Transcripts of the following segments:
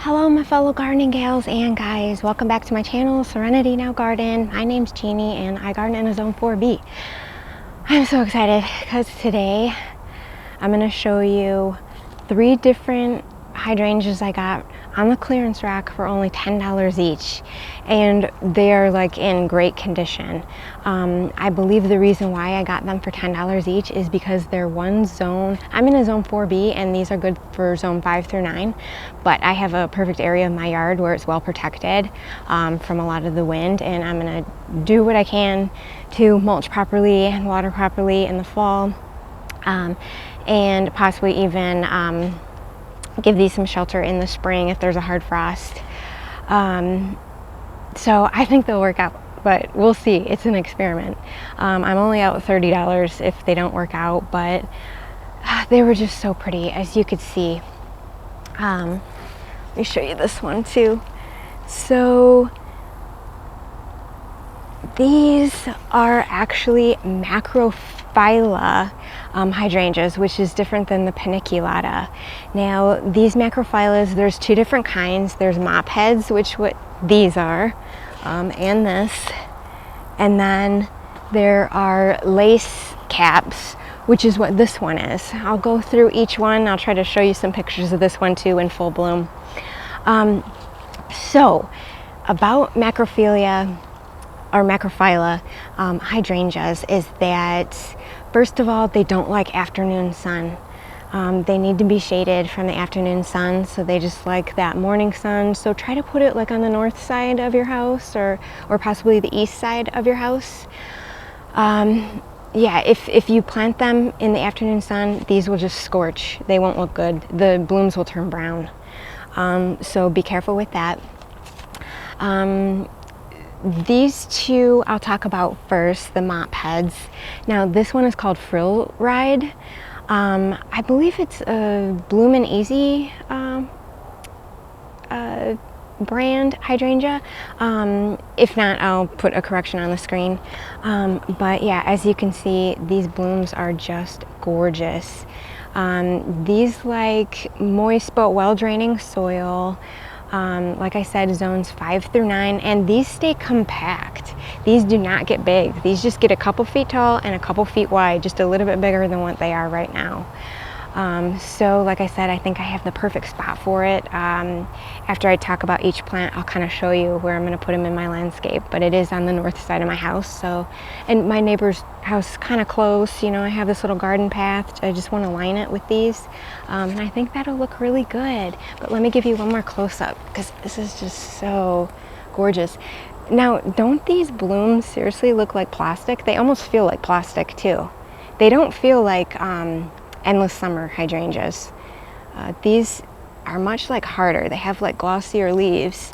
Hello my fellow gardening gals and guys, welcome back to my channel, Serenity Now Garden. My name's Jeannie and I garden in a zone 4B. I'm so excited because today I'm going to show you 3 different hydrangeas I got on the clearance rack for only $10 each, and they are like in great condition. I believe the reason why I got them for $10 each is because they're one zone. I'm in a zone 4B and these are good for zone 5 through 9, but I have a perfect area in my yard where it's well protected from a lot of the wind, and I'm gonna do what I can to mulch properly and water properly in the fall, and possibly even give these some shelter in the spring if there's a hard frost. So I think they'll work out, but we'll see. It's an experiment. I'm only out $30 if they don't work out, but they were just so pretty, as you could see. Let me show you this one too. So these are actually Macrophylla hydrangeas, which is different than the paniculata. Now these macrophyllas, there's 2 different kinds. There's mop heads, which what these are, and this, and then there are lace caps, which is what this one is. I'll go through each one. I'll try to show you some pictures of this one too in full bloom. So about Macrophylla hydrangeas is that, first of all, they don't like afternoon sun. They need to be shaded from the afternoon sun, so they just like that morning sun. So try to put it like on the north side of your house, or possibly the east side of your house. Yeah, if you plant them in the afternoon sun, these will just scorch. They won't look good. The blooms will turn brown. So be careful with that. These 2 I'll talk about first, the mop heads. Now this one is called Frill Ride. I believe it's a Bloom and Easy brand hydrangea. If not, I'll put a correction on the screen. But yeah, as you can see, these blooms are just gorgeous. These like moist but well draining soil. Like I said, zones 5 through 9, and these stay compact. These do not get big. These just get a couple feet tall and a couple feet wide, just a little bit bigger than what they are right now. So like I said, I think I have the perfect spot for it. After I talk about each plant, I'll kind of show you where I'm going to put them in my landscape, but it is on the north side of my house. So, and my neighbor's house kind of close, you know, I have this little garden path. I just want to line it with these, and I think that'll look really good. But let me give you one more close-up because this is just so gorgeous. Now, don't these blooms seriously look like plastic? They almost feel like plastic too. They don't feel like endless summer hydrangeas. These are much like harder. They have like glossier leaves.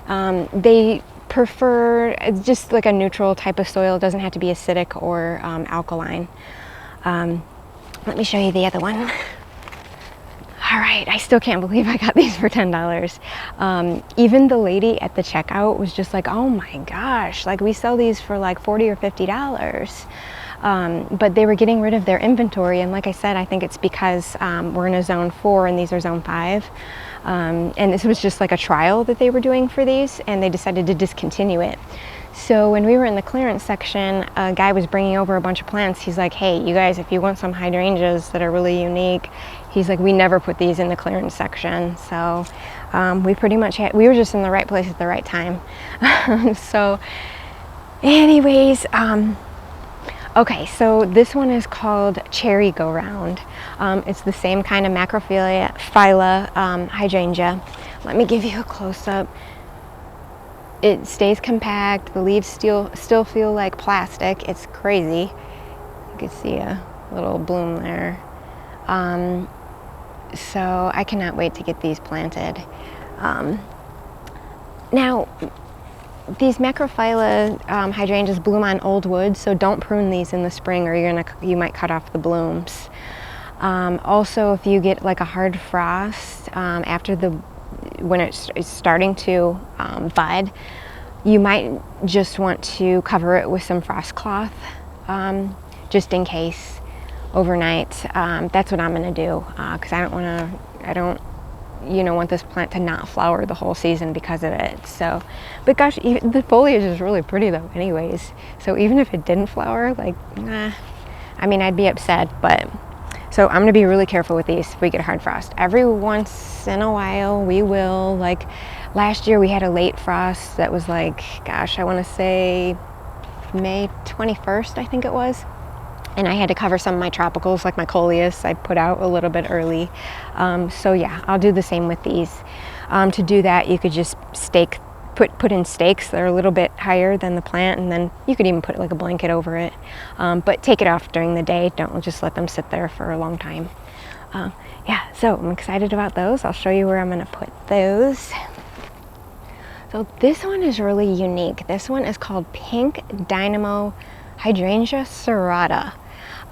They prefer just like a neutral type of soil. It doesn't have to be acidic or alkaline. Let me show you the other one. All right, I still can't believe I got these for $10. Even the lady at the checkout was just like, oh my gosh, like we sell these for like $40 or $50. But they were getting rid of their inventory, and like I said, I think it's because we're in a zone 4 and these are zone 5. And this was just like a trial that they were doing for these, and they decided to discontinue it. So when we were in the clearance section, a guy was bringing over a bunch of plants. He's like, hey, you guys, if you want some hydrangeas that are really unique, he's like, we never put these in the clearance section. So we pretty much we were just in the right place at the right time. So anyways, okay, so this one is called CherryGoRound. It's the same kind of Macrophylla hydrangea. Let me give you a close-up. It stays compact. The leaves still feel like plastic. It's crazy. You can see a little bloom there. So I cannot wait to get these planted. Now, these Macrophylla hydrangeas bloom on old wood, so don't prune these in the spring or you might cut off the blooms. Also, if you get like a hard frost when it's starting to bud, you might just want to cover it with some frost cloth, just in case overnight. That's what I'm going to do because I don't you know, want this plant to not flower the whole season because of it. So, but gosh, the foliage is really pretty though anyways. So even if it didn't flower, like, nah, I mean, I'd be upset, but so I'm gonna be really careful with these if we get a hard frost. Every once in a while we will, like last year we had a late frost that was like, gosh, I wanna say May 21st, I think it was. And I had to cover some of my tropicals, like my coleus, I put out a little bit early. So yeah, I'll do the same with these. To do that, you could just put in stakes that are a little bit higher than the plant, and then you could even put like a blanket over it. But take it off during the day. Don't just let them sit there for a long time. Yeah, so I'm excited about those. I'll show you where I'm gonna put those. So this one is really unique. This one is called Pink Dynamo Hydrangea Serrata.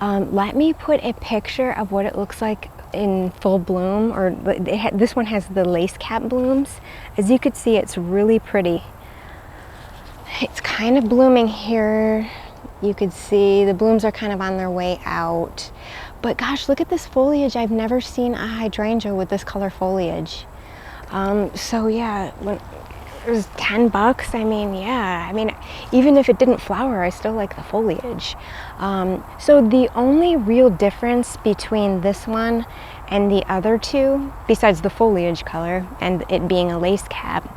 Let me put a picture of what it looks like in full bloom, or this one has the lace cap blooms. As you could see, it's really pretty. It's kind of blooming here. You could see the blooms are kind of on their way out. But gosh, look at this foliage. I've never seen a hydrangea with this color foliage. So yeah, it was $10. I mean, yeah, I mean, even if it didn't flower, I still like the foliage. So the only real difference between this one and the other two, besides the foliage color and it being a lace cap,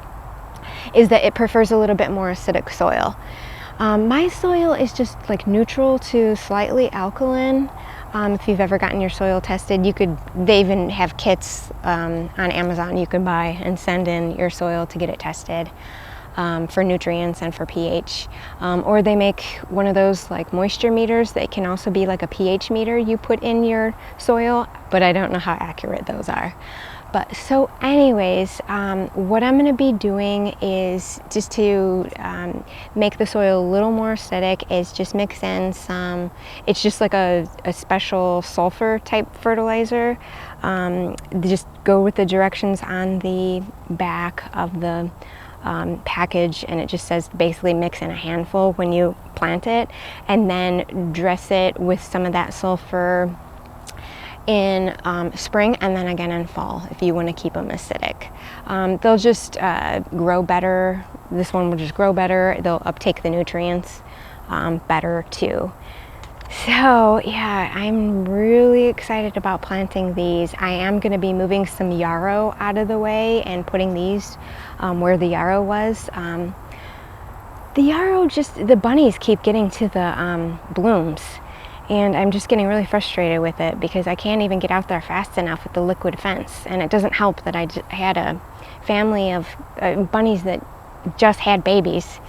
is that it prefers a little bit more acidic soil. My soil is just like neutral to slightly alkaline. If you've ever gotten your soil tested, they even have kits on Amazon you can buy and send in your soil to get it tested for nutrients and for pH. Or they make one of those like moisture meters that can also be like a pH meter you put in your soil, but I don't know how accurate those are. But so anyways, what I'm going to be doing is just to make the soil a little more acidic is just mix in some, it's just like a special sulfur type fertilizer. Just go with the directions on the back of the package, and it just says basically mix in a handful when you plant it, and then dress it with some of that sulfur in spring and then again in fall if you want to keep them acidic. They'll just grow better. This one will just grow better. They'll uptake the nutrients better too. So yeah, I'm really excited about planting these. I am going to be moving some yarrow out of the way and putting these where the yarrow was. The yarrow, the bunnies keep getting to the blooms. And I'm just getting really frustrated with it because I can't even get out there fast enough with the liquid fence. And it doesn't help that I had a family of bunnies that just had babies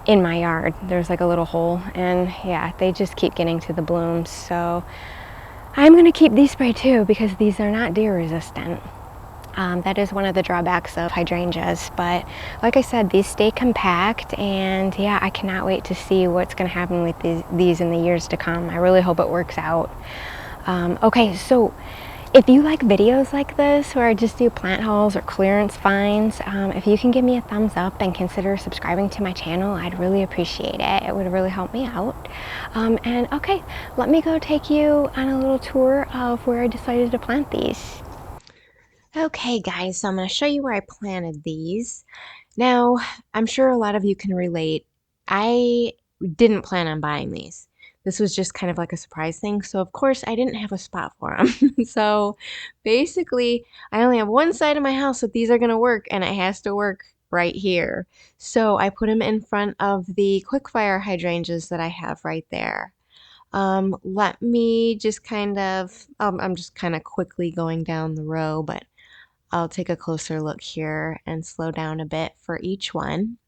in my yard. There's like a little hole, and yeah, they just keep getting to the blooms. So I'm going to keep these sprayed too because these are not deer resistant. That is one of the drawbacks of hydrangeas, but like I said, these stay compact, and yeah, I cannot wait to see what's going to happen with these in the years to come. I really hope it works out. Okay, so if you like videos like this where I just do plant hauls or clearance finds, if you can give me a thumbs up and consider subscribing to my channel, I'd really appreciate it. It would really help me out. And okay, let me go take you on a little tour of where I decided to plant these. Okay guys, so I'm going to show you where I planted these. Now, I'm sure a lot of you can relate. I didn't plan on buying these. This was just kind of like a surprise thing. So of course I didn't have a spot for them. So basically I only have one side of my house that these are going to work, and it has to work right here. So I put them in front of the quickfire hydrangeas that I have right there. Let me just kind of, I'm just kind of quickly going down the row, but I'll take a closer look here and slow down a bit for each one.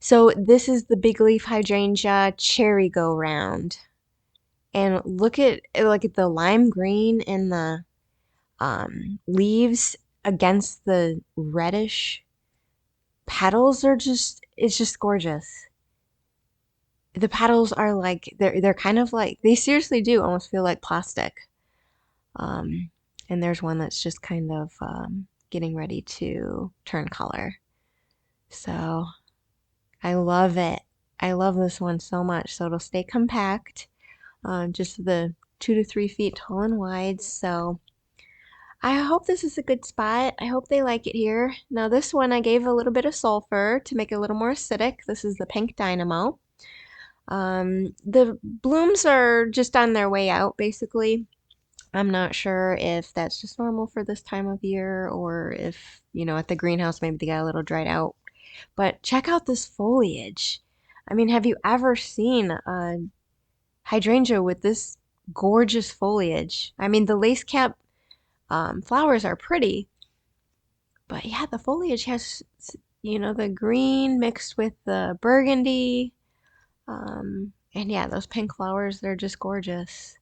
So this is the Bigleaf Hydrangea CherryGoRound. And look at the lime green in the leaves against the reddish petals. It's just gorgeous. The petals are like, they're kind of like, they seriously do almost feel like plastic. And there's one that's just kind of getting ready to turn color. So I love it. I love this one so much. So it'll stay compact, just the 2 to 3 feet tall and wide. So I hope this is a good spot. I hope they like it here. Now this one I gave a little bit of sulfur to make it a little more acidic. This is the pink Dynamo. The blooms are just on their way out, basically. I'm not sure if that's just normal for this time of year or if, at the greenhouse maybe they got a little dried out. But check out this foliage. I mean, have you ever seen a hydrangea with this gorgeous foliage? I mean, the lace cap flowers are pretty, but yeah, the foliage has, the green mixed with the burgundy. And yeah, those pink flowers, they're just gorgeous.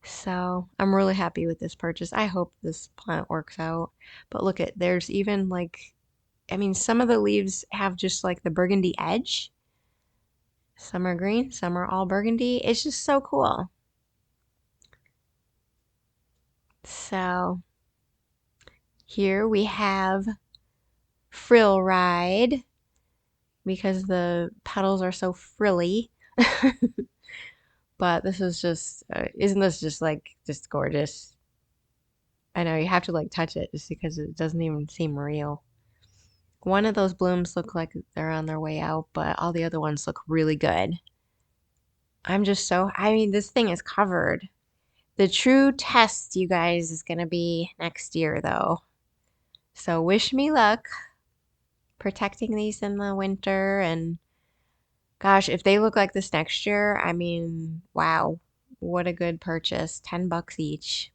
So I'm really happy with this purchase. I hope this plant works out. But look at, there's even like, I mean, some of the leaves have just like the burgundy edge. Some are green, some are all burgundy. It's just so cool. So here we have Frill Ride because the petals are so frilly. But this is just, isn't this just like, just gorgeous? I know you have to like touch it just because it doesn't even seem real. One of those blooms look like they're on their way out, but all the other ones look really good. I mean, this thing is covered. The true test, you guys, is going to be next year, though. So wish me luck protecting these in the winter. And gosh, if they look like this next year, I mean, wow, what a good purchase. $10 each.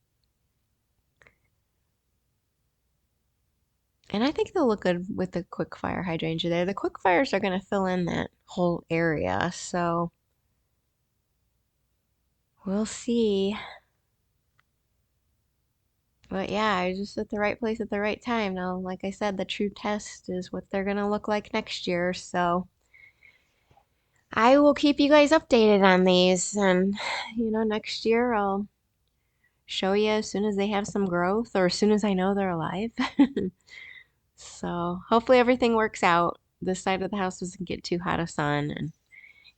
And I think they'll look good with the quick fire hydrangea there. The quick fires are going to fill in that whole area. So we'll see. But yeah, I was just at the right place at the right time. Now, like I said, the true test is what they're going to look like next year. So I will keep you guys updated on these. And, next year I'll show you as soon as they have some growth or as soon as I know they're alive. So hopefully everything works out. This side of the house doesn't get too hot of sun and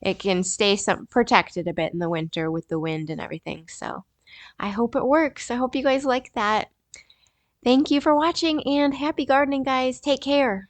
it can stay protected a bit in the winter with the wind and everything. So I hope it works. I hope you guys like that. Thank you for watching and happy gardening, guys. Take care.